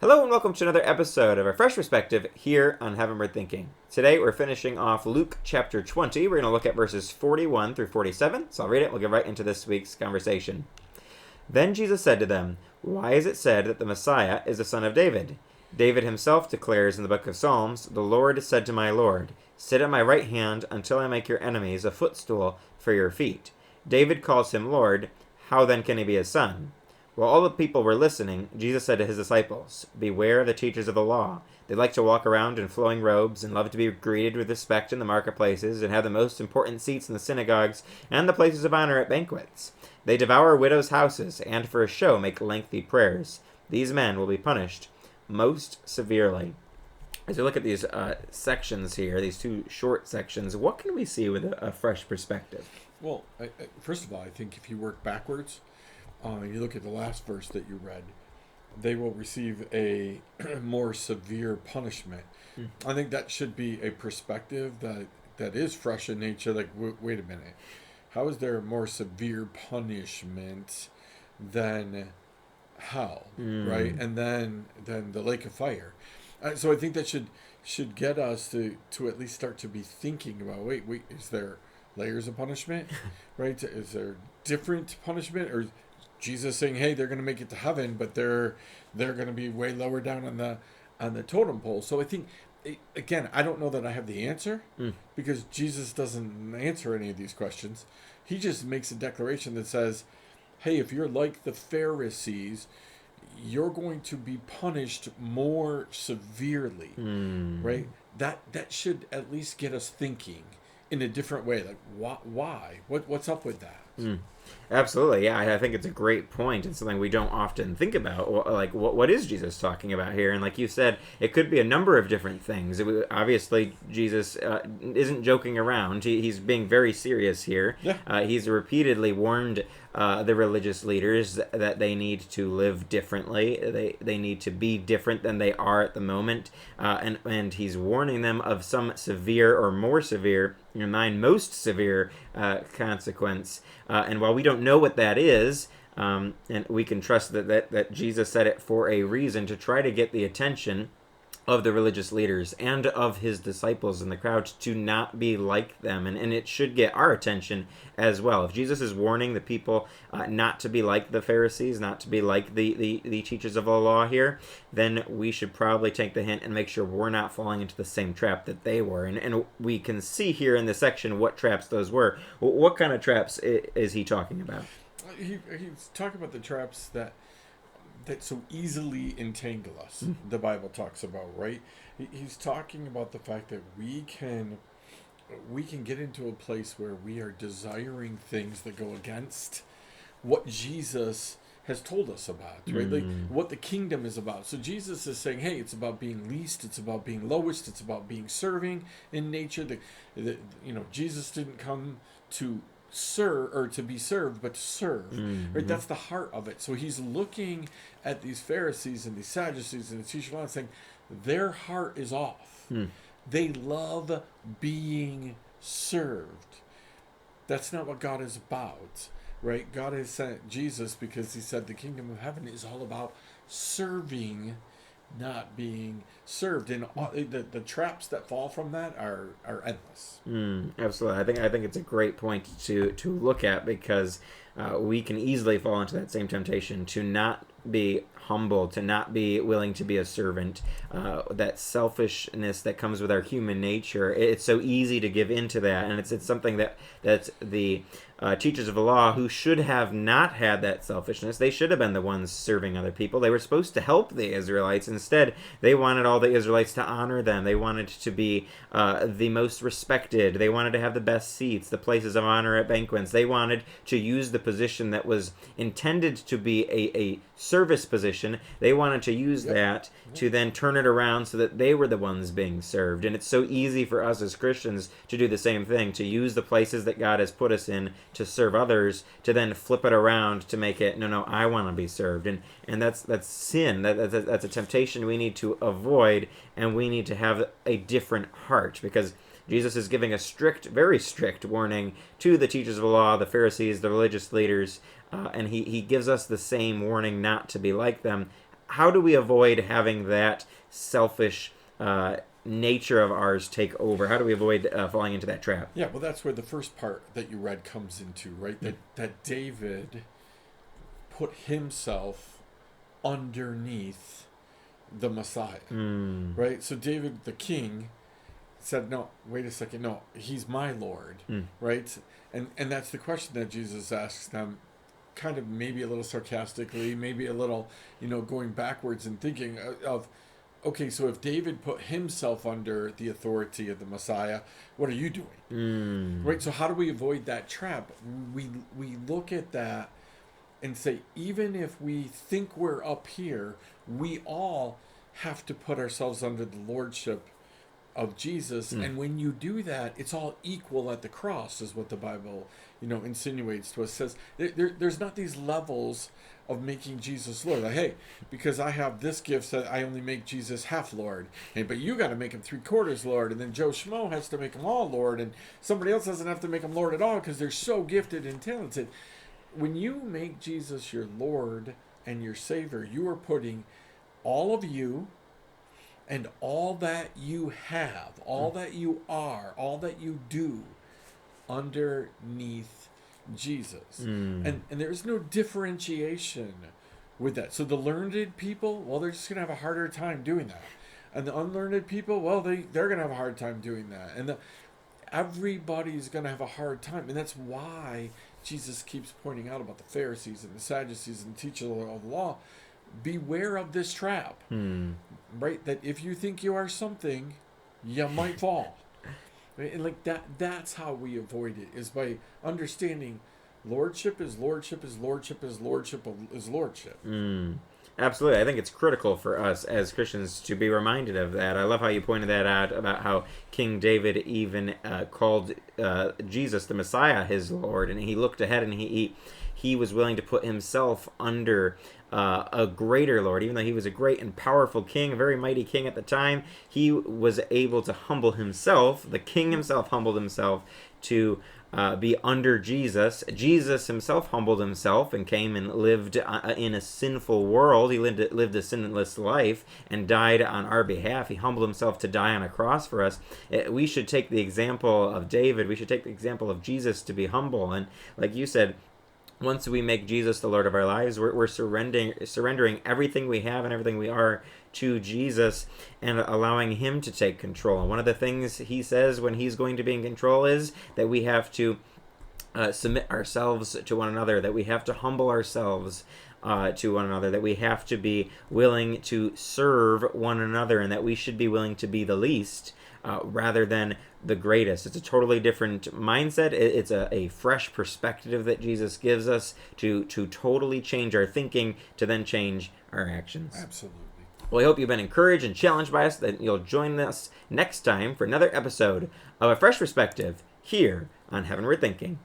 Hello and welcome to another episode of A Fresh Perspective here on Heavenward Thinking. Today we're finishing off Luke chapter 20. We're going to look at verses 41 through 47. So I'll read it. We'll get right into this week's conversation. Then Jesus said to them, "Why is it said that the Messiah is the son of David? David himself declares in the book of Psalms, 'The Lord said to my Lord, sit at my right hand until I make your enemies a footstool for your feet.' David calls him Lord. How then can he be his son?" While all the people were listening, Jesus said to his disciples, "Beware of the teachers of the law. They like to walk around in flowing robes and love to be greeted with respect in the marketplaces and have the most important seats in the synagogues and the places of honor at banquets. They devour widows' houses and for a show make lengthy prayers. These men will be punished most severely." As we look at these sections here, these two short sections, what can we see with a fresh perspective? Well, first of all, I think if you work backwards, you look at the last verse that you read, they will receive a more severe punishment. I think that should be a perspective that is fresh in nature. Like, wait a minute, how is there a more severe punishment than hell, right? And then the lake of fire. So I think that should get us to at least start to be thinking about, wait, is there layers of punishment, right? Is there different punishment, or Jesus saying, hey, they're going to make it to heaven, but they're going to be way lower down on the totem pole? So I think, again, I don't know that I have the answer, because Jesus doesn't answer any of these questions. He just makes a declaration that says, hey, if you're like the Pharisees, you're going to be punished more severely, right? That should at least get us thinking in a different way. Like, why? What's up with that? Absolutely, yeah. I think it's a great point and something we don't often think about. Like, what is Jesus talking about here? And like you said, it could be a number of different things. Obviously, Jesus isn't joking around. He's being very serious here. Yeah. He's repeatedly warned the religious leaders that they need to live differently. They need to be different than they are at the moment. And he's warning them of some severe or more severe, most severe consequence. And while we don't know what that is, and we can trust that Jesus said it for a reason, to try to get the attention of the religious leaders and of his disciples in the crowd to not be like them. And it should get our attention as well. If Jesus is warning the people not to be like the Pharisees, not to be like the teachers of the law here, then we should probably take the hint and make sure we're not falling into the same trap that they were. And we can see here in this section what traps those were. What kind of traps is he talking about? He's talking about the traps that so easily entangle us. The Bible talks about, right? He's talking about the fact that we can get into a place where we are desiring things that go against what Jesus has told us about, right? Like what the kingdom is about. So Jesus is saying, hey, it's about being least, it's about being lowest, it's about being serving in nature. Jesus didn't come to serve or to be served, but to serve, right? That's the heart of it. So he's looking at these Pharisees and these Sadducees and the teachers of law and saying their heart is off. They love being served. That's not what God is about, right? God has sent Jesus because he said the kingdom of heaven is all about serving, not being served. And the traps that fall from that are endless. Absolutely. I think it's a great point to look at, because we can easily fall into that same temptation to not be humble, to not be willing to be a servant. That selfishness that comes with our human nature, it's so easy to give into that, and it's something that the teachers of the law, who should have not had that selfishness, they should have been the ones serving other people. They were supposed to help the Israelites. Instead, they wanted all the Israelites to honor them. They wanted to be the most respected. They wanted to have the best seats, the places of honor at banquets. They wanted to use the position that was intended to be a service position. They wanted to use that to then turn it around so that they were the ones being served. And it's so easy for us as Christians to do the same thing, to use the places that God has put us in to serve others, to then flip it around to make it, no, I want to be served. And that's sin. That's a temptation we need to avoid, and we need to have a different heart, because Jesus is giving a strict, very strict warning to the teachers of the law, the Pharisees, the religious leaders, and he gives us the same warning not to be like them. how do we avoid having that selfish nature of ours take over? How do we avoid falling into that trap? Yeah, well, that's where the first part that you read comes into, right? That David put himself underneath the Messiah, right? So David, the king, said, "No, wait a second, no, he's my Lord," right? And that's the question that Jesus asks them, kind of maybe a little sarcastically, maybe a little, going backwards and thinking of, okay, so if David put himself under the authority of the Messiah, what are you doing? Right? So how do we avoid that trap? We look at that and say, even if we think we're up here, we all have to put ourselves under the lordship of Jesus. And when you do that, it's all equal at the cross, is what the Bible, insinuates to us. Says there's not these levels of making Jesus Lord. Like, hey, because I have this gift, that I only make Jesus half Lord. Hey, but you got to make him 3/4 Lord, and then Joe Schmo has to make him all Lord, and somebody else doesn't have to make him Lord at all because they're so gifted and talented. When you make Jesus your Lord and your Savior, you are putting all of you and all that you have, all that you are, all that you do underneath Jesus. And there's no differentiation with that. So the learned people, well, they're just going to have a harder time doing that. And the unlearned people, well, they're going to have a hard time doing that. And everybody's going to have a hard time. And that's why Jesus keeps pointing out about the Pharisees and the Sadducees and the teachers of the law. Beware of this trap, right? That if you think you are something, you might fall. Right? And like that's how we avoid it, is by understanding lordship is lordship is lordship is lordship is lordship. Absolutely. I think it's critical for us as Christians to be reminded of that. I love how you pointed that out about how King David even called Jesus, the Messiah, his Lord, and he looked ahead and he was willing to put himself under a greater Lord. Even though he was a great and powerful king, a very mighty king at the time, he was able to humble himself. The king himself humbled himself to be under Jesus. Jesus himself humbled himself and came and lived in a sinful world. He lived a sinless life and died on our behalf. He humbled himself to die on a cross for us. We should take the example of David. We should take the example of Jesus to be humble. And like you said, once we make Jesus the Lord of our lives, we're surrendering everything we have and everything we are to Jesus and allowing him to take control. And one of the things he says when he's going to be in control is that we have to submit ourselves to one another, that we have to humble ourselves to one another, that we have to be willing to serve one another, and that we should be willing to be the least rather than the greatest. It's a totally different mindset. It's a fresh perspective that Jesus gives us to totally change our thinking, to then change our actions. Absolutely. Well, I hope you've been encouraged and challenged by us, that you'll join us next time for another episode of A Fresh Perspective here on Heavenward Thinking.